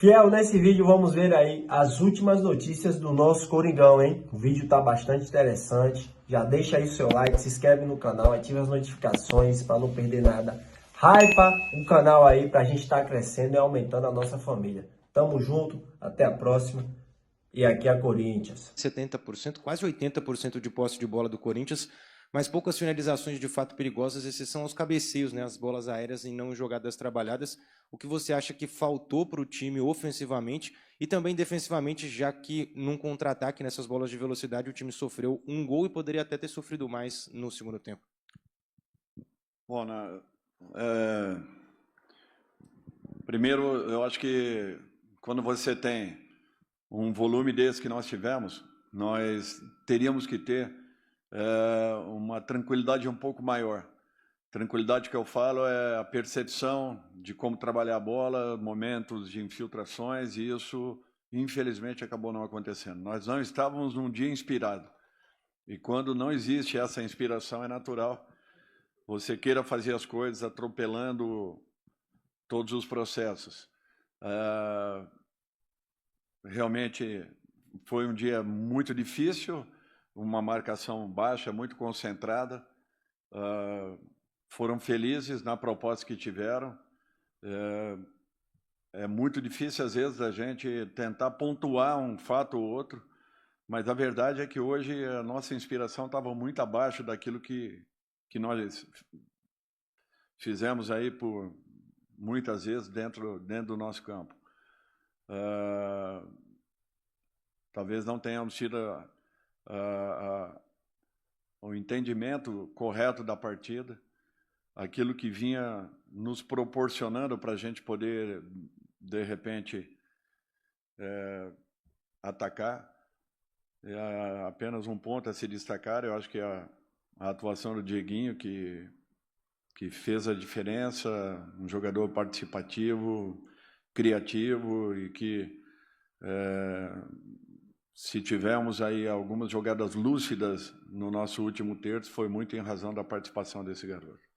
Fiel, nesse vídeo vamos ver aí as últimas notícias do nosso Coringão, hein? O vídeo tá bastante interessante. Já deixa aí o seu like, se inscreve no canal, ativa as notificações para não perder nada. Hypa o canal aí pra gente estar crescendo e aumentando a nossa família. Tamo junto, até a próxima. E aqui é a Corinthians. 70%, quase 80% de posse de bola do Corinthians, mas poucas finalizações de fato perigosas, exceção aos cabeceios, né, as bolas aéreas e não jogadas trabalhadas. O que você acha que faltou para o time ofensivamente e também defensivamente, já que num contra-ataque, nessas bolas de velocidade, o time sofreu um gol e poderia até ter sofrido mais no segundo tempo? Bom, primeiro, eu acho que quando você tem um volume desse que nós tivemos, nós teríamos que ter uma tranquilidade um pouco maior. Tranquilidade que eu falo é a percepção de como trabalhar a bola, momentos de infiltrações, e isso, infelizmente, acabou não acontecendo. Nós não estávamos num dia inspirado. E quando não existe essa inspiração, é natural você queira fazer as coisas atropelando todos os processos. Realmente foi um dia muito difícil, uma marcação baixa, muito concentrada. Foram felizes na proposta que tiveram. É muito difícil, às vezes, a gente tentar pontuar um fato ou outro, mas a verdade é que hoje a nossa inspiração estava muito abaixo daquilo que nós fizemos aí por muitas vezes dentro do nosso campo. Talvez não tenhamos tido o entendimento correto da partida, aquilo que vinha nos proporcionando para a gente poder, de repente, atacar. É apenas um ponto a se destacar, eu acho que a atuação do Dieguinho, que fez a diferença, um jogador participativo, criativo e que, se tivermos aí algumas jogadas lúcidas no nosso último terço, foi muito em razão da participação desse garoto.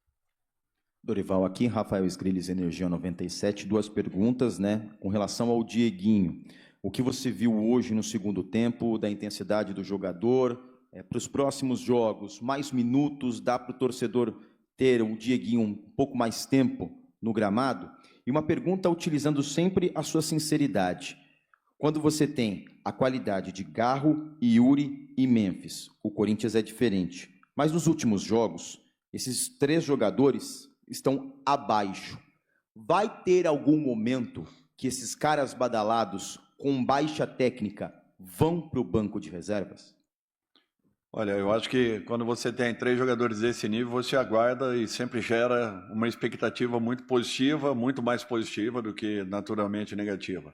Dorival, aqui, Rafael Sgrilles, Energia 97, duas perguntas, né? Com relação ao Dieguinho, o que você viu hoje no segundo tempo, da intensidade do jogador, para os próximos jogos, mais minutos, dá para o torcedor ter o Dieguinho um pouco mais tempo no gramado? E uma pergunta utilizando sempre a sua sinceridade. Quando você tem a qualidade de Garro, Yuri e Memphis, o Corinthians é diferente. Mas nos últimos jogos, esses três jogadores estão abaixo. Vai ter algum momento que esses caras badalados, com baixa técnica, vão para o banco de reservas? Olha, eu acho que quando você tem três jogadores desse nível, você aguarda e sempre gera uma expectativa muito positiva, muito mais positiva do que naturalmente negativa.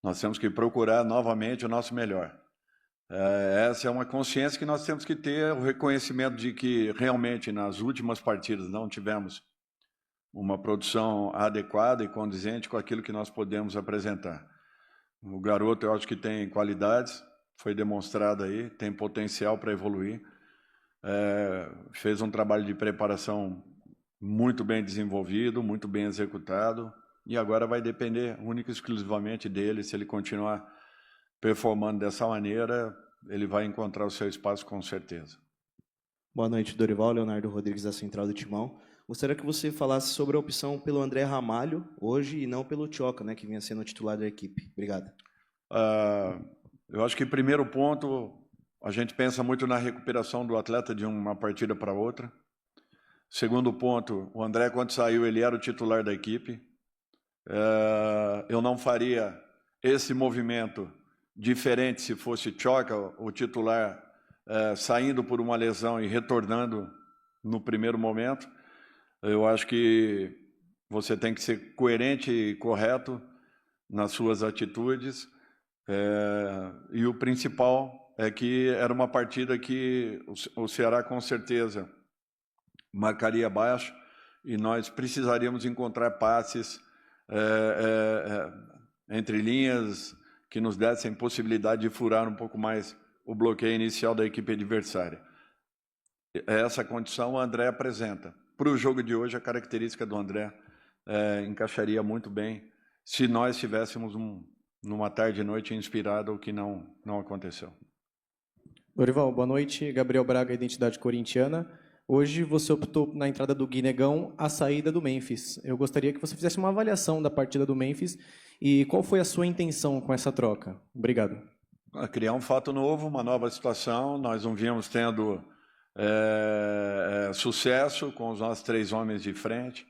Nós temos que procurar novamente o nosso melhor. Essa é uma consciência que nós temos que ter, o reconhecimento de que realmente nas últimas partidas não tivemos uma produção adequada e condizente com aquilo que nós podemos apresentar. O garoto, eu acho que tem qualidades, foi demonstrado aí, tem potencial para evoluir, fez um trabalho de preparação muito bem desenvolvido, muito bem executado, e agora vai depender única e exclusivamente dele. Se ele continuar performando dessa maneira, ele vai encontrar o seu espaço com certeza. Boa noite, Dorival. Leonardo Rodrigues, da Central do Timão. Gostaria que você falasse sobre a opção pelo André Ramalho hoje e não pelo Tioca, né, que vinha sendo titular da equipe. Obrigado. Eu acho que, primeiro ponto, a gente pensa muito na recuperação do atleta de uma partida para outra. Segundo ponto, o André, quando saiu, ele era o titular da equipe. Eu não faria esse movimento diferente se fosse Tioca, o titular, saindo por uma lesão e retornando no primeiro momento. Eu acho que você tem que ser coerente e correto nas suas atitudes. E o principal é que era uma partida que o Ceará, com certeza, marcaria baixo e nós precisaríamos encontrar passes entre linhas que nos dessem possibilidade de furar um pouco mais o bloqueio inicial da equipe adversária. Essa condição o André apresenta. Para o jogo de hoje, a característica do André encaixaria muito bem se nós tivéssemos numa tarde e noite inspirada, o que não aconteceu. Dorival, boa noite. Gabriel Braga, Identidade Corintiana. Hoje você optou na entrada do Guinegão, a saída do Memphis. Eu gostaria que você fizesse uma avaliação da partida do Memphis e qual foi a sua intenção com essa troca. Obrigado. Criar um fato novo, uma nova situação. Nós não vínhamos tendo sucesso com os nossos 3 homens de frente.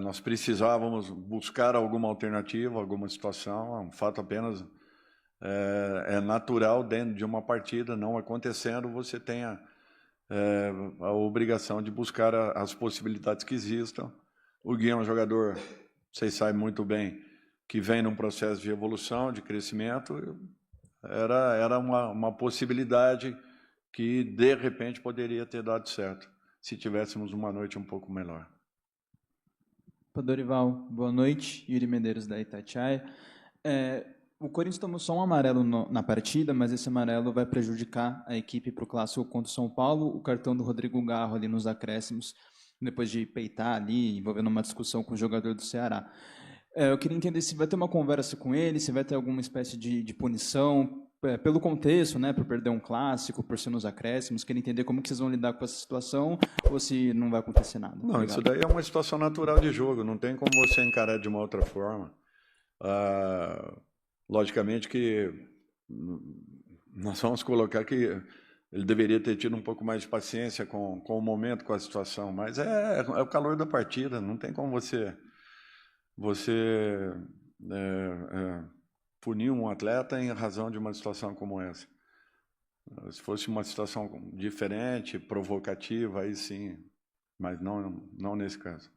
Nós precisávamos buscar alguma alternativa, alguma situação. É um fato apenas natural dentro de uma partida, não acontecendo, você tem a obrigação de buscar as possibilidades que existam. O Gui é um jogador, vocês sabem muito bem, que vem num processo de evolução, de crescimento. Era uma possibilidade que, de repente, poderia ter dado certo, se tivéssemos uma noite um pouco melhor. Dorival, boa noite. Yuri Medeiros, da Itatiaia. O Corinthians tomou só um amarelo na partida, mas esse amarelo vai prejudicar a equipe para o Clássico contra o São Paulo. O cartão do Rodrigo Garro ali nos acréscimos, depois de peitar ali, envolvendo uma discussão com o jogador do Ceará. Eu queria entender se vai ter uma conversa com ele, se vai ter alguma espécie de punição, pelo contexto, né, por perder um clássico, por ser nos acréscimos. Queria entender como que vocês vão lidar com essa situação ou se não vai acontecer nada. Não, Obrigado. Isso daí é uma situação natural de jogo, não tem como você encarar de uma outra forma. Logicamente que nós vamos colocar que ele deveria ter tido um pouco mais de paciência com o momento, com a situação, mas é o calor da partida, não tem como você punir um atleta em razão de uma situação como essa. Se fosse uma situação diferente, provocativa, aí sim, mas não nesse caso.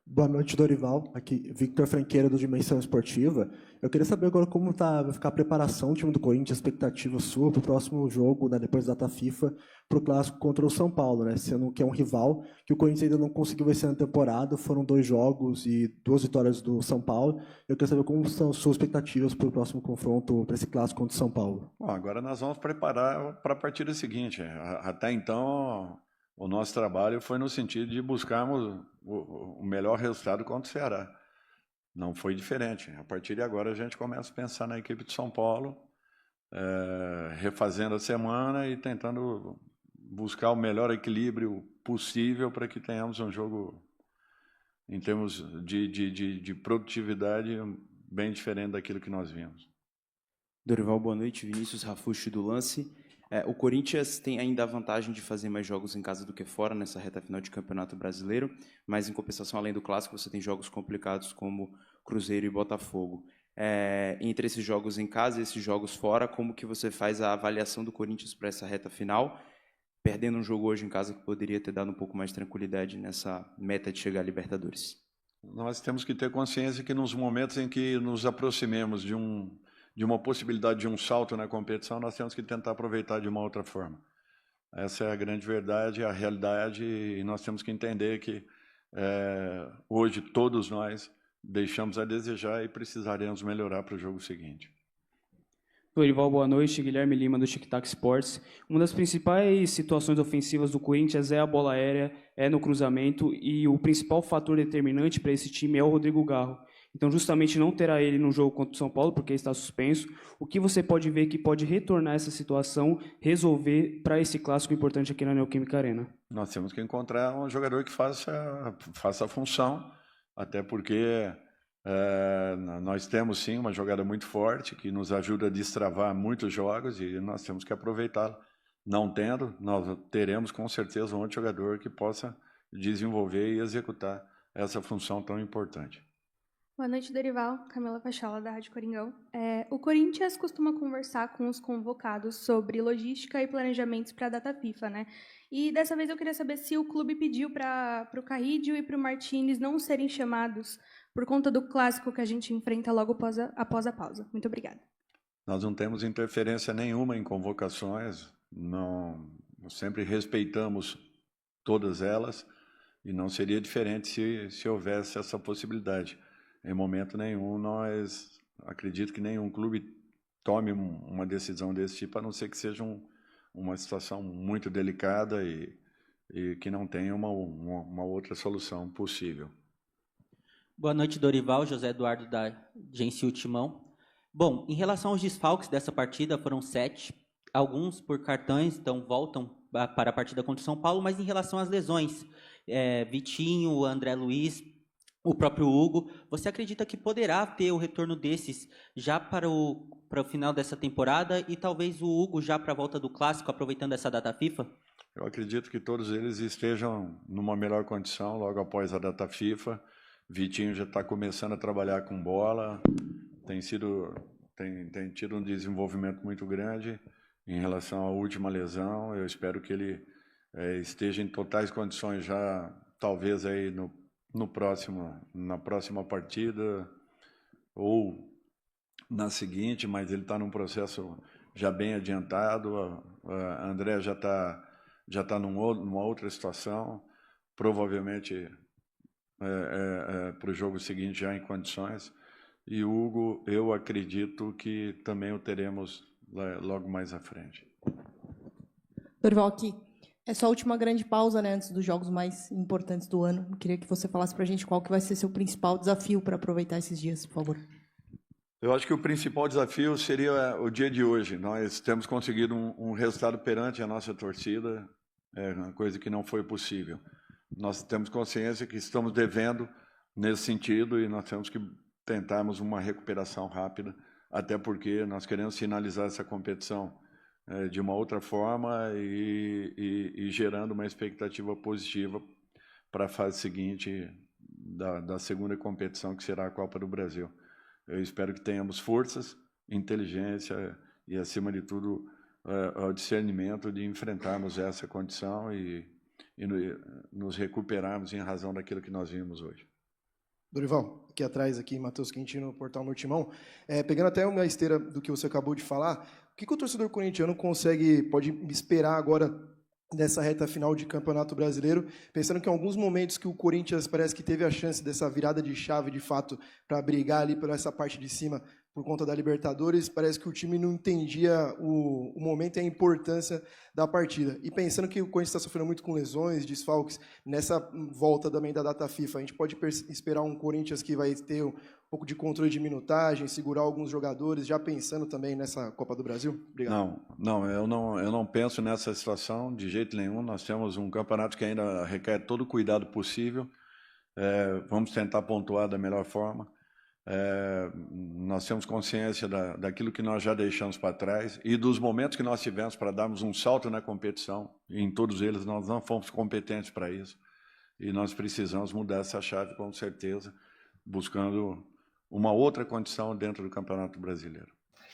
Boa noite, Dorival. Aqui, Victor Franqueira, do Dimensão Esportiva. Eu queria saber agora como vai ficar a preparação do time do Corinthians, a expectativa sua para o próximo jogo, né, depois da data FIFA, para o Clássico contra o São Paulo, né, sendo que é um rival que o Corinthians ainda não conseguiu vencer na temporada. Foram 2 jogos e 2 vitórias do São Paulo. Eu queria saber como são suas expectativas para o próximo confronto, para esse Clássico contra o São Paulo. Bom, agora nós vamos preparar para a partida seguinte. Até então, o nosso trabalho foi no sentido de buscarmos o melhor resultado contra o Ceará. Não foi diferente. A partir de agora, a gente começa a pensar na equipe de São Paulo, refazendo a semana e tentando buscar o melhor equilíbrio possível para que tenhamos um jogo, em termos de produtividade, bem diferente daquilo que nós vimos. Dorival, boa noite. Vinícius Rafucci do Lance. O Corinthians tem ainda a vantagem de fazer mais jogos em casa do que fora nessa reta final de Campeonato Brasileiro, mas em compensação, além do Clássico, você tem jogos complicados como Cruzeiro e Botafogo. Entre esses jogos em casa e esses jogos fora, como que você faz a avaliação do Corinthians para essa reta final, perdendo um jogo hoje em casa que poderia ter dado um pouco mais de tranquilidade nessa meta de chegar à Libertadores? Nós temos que ter consciência que nos momentos em que nos aproximemos de uma possibilidade de um salto na competição, nós temos que tentar aproveitar de uma outra forma. Essa é a grande verdade, a realidade, e nós temos que entender que hoje todos nós deixamos a desejar e precisaremos melhorar para o jogo seguinte. Dorival, boa noite. Guilherme Lima, do Tic Tac Sports. Uma das principais situações ofensivas do Corinthians é a bola aérea, é no cruzamento, e o principal fator determinante para esse time é o Rodrigo Garro. Então, justamente não terá ele no jogo contra o São Paulo, porque está suspenso. O que você pode ver que pode retornar essa situação, resolver para esse clássico importante aqui na Neoquímica Arena? Nós temos que encontrar um jogador que faça a função, até porque nós temos sim uma jogada muito forte, que nos ajuda a destravar muitos jogos, e nós temos que aproveitá-la. Não tendo, nós teremos com certeza um outro jogador que possa desenvolver e executar essa função tão importante. Boa noite, Dorival. Camila Pachola, da Rádio Coringão. O Corinthians costuma conversar com os convocados sobre logística e planejamentos para a data FIFA, né? E dessa vez eu queria saber se o clube pediu para o Carrídio e para o Martínez não serem chamados por conta do clássico que a gente enfrenta logo após a pausa. Muito obrigada. Nós não temos interferência nenhuma em convocações, nós sempre respeitamos todas elas, e não seria diferente se houvesse essa possibilidade. Em momento nenhum, acredito que nenhum clube tome uma decisão desse tipo, a não ser que seja uma situação muito delicada e que não tenha uma outra solução possível. Boa noite, Dorival. José Eduardo da Agência Timão. Bom, em relação aos desfalques dessa partida, foram 7. Alguns por cartões, então voltam para a partida contra o São Paulo, mas em relação às lesões, Vitinho, André Luiz, o próprio Hugo, você acredita que poderá ter o retorno desses já para o final dessa temporada e talvez o Hugo já para a volta do Clássico, aproveitando essa data FIFA? Eu acredito que todos eles estejam numa melhor condição logo após a data FIFA. Vitinho já está começando a trabalhar com bola, tem tido um desenvolvimento muito grande em relação à última lesão. Eu espero que ele esteja em totais condições já, talvez aí na próxima partida ou na seguinte, mas ele está num processo já bem adiantado. André já está numa outra situação, provavelmente para o jogo seguinte já em condições. E Hugo, eu acredito que também o teremos logo mais à frente. Dorival, aqui. Essa última grande pausa, né, antes dos jogos mais importantes do ano. Eu queria que você falasse para a gente qual que vai ser seu principal desafio para aproveitar esses dias, por favor. Eu acho que o principal desafio seria o dia de hoje. Nós temos conseguido um resultado perante a nossa torcida, uma coisa que não foi possível. Nós temos consciência que estamos devendo nesse sentido e nós temos que tentarmos uma recuperação rápida, até porque nós queremos finalizar essa competição de uma outra forma e gerando uma expectativa positiva para a fase seguinte da segunda competição, que será a Copa do Brasil. Eu espero que tenhamos forças, inteligência e, acima de tudo, o discernimento de enfrentarmos essa condição e nos recuperarmos em razão daquilo que nós vimos hoje. Dorival, aqui atrás, Matheus Quintino, Portal Nortimão. Pegando até uma esteira do que você acabou de falar, o que o torcedor corintiano pode esperar agora nessa reta final de Campeonato Brasileiro, pensando que em alguns momentos que o Corinthians parece que teve a chance dessa virada de chave, de fato, para brigar ali por essa parte de cima, por conta da Libertadores, parece que o time não entendia o momento e a importância da partida. E pensando que o Corinthians está sofrendo muito com lesões, desfalques, nessa volta também da data FIFA, a gente pode esperar um Corinthians que vai ter um pouco de controle de minutagem, segurar alguns jogadores, já pensando também nessa Copa do Brasil? Obrigado. Eu não penso nessa situação de jeito nenhum. Nós temos um campeonato que ainda requer todo o cuidado possível. Vamos tentar pontuar da melhor forma. Nós temos consciência daquilo que nós já deixamos para trás e dos momentos que nós tivemos para darmos um salto na competição. E em todos eles nós não fomos competentes para isso. E nós precisamos mudar essa chave, com certeza, buscando uma outra condição dentro do Campeonato Brasileiro.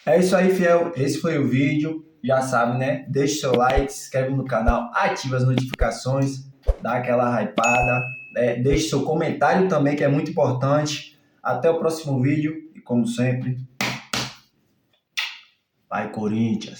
É isso aí, fiel. Esse foi o vídeo. Já sabe, né? Deixa seu like, se inscreve no canal, ativa as notificações, dá aquela hypada, deixe seu comentário também, que é muito importante. Até o próximo vídeo e, como sempre, vai Corinthians!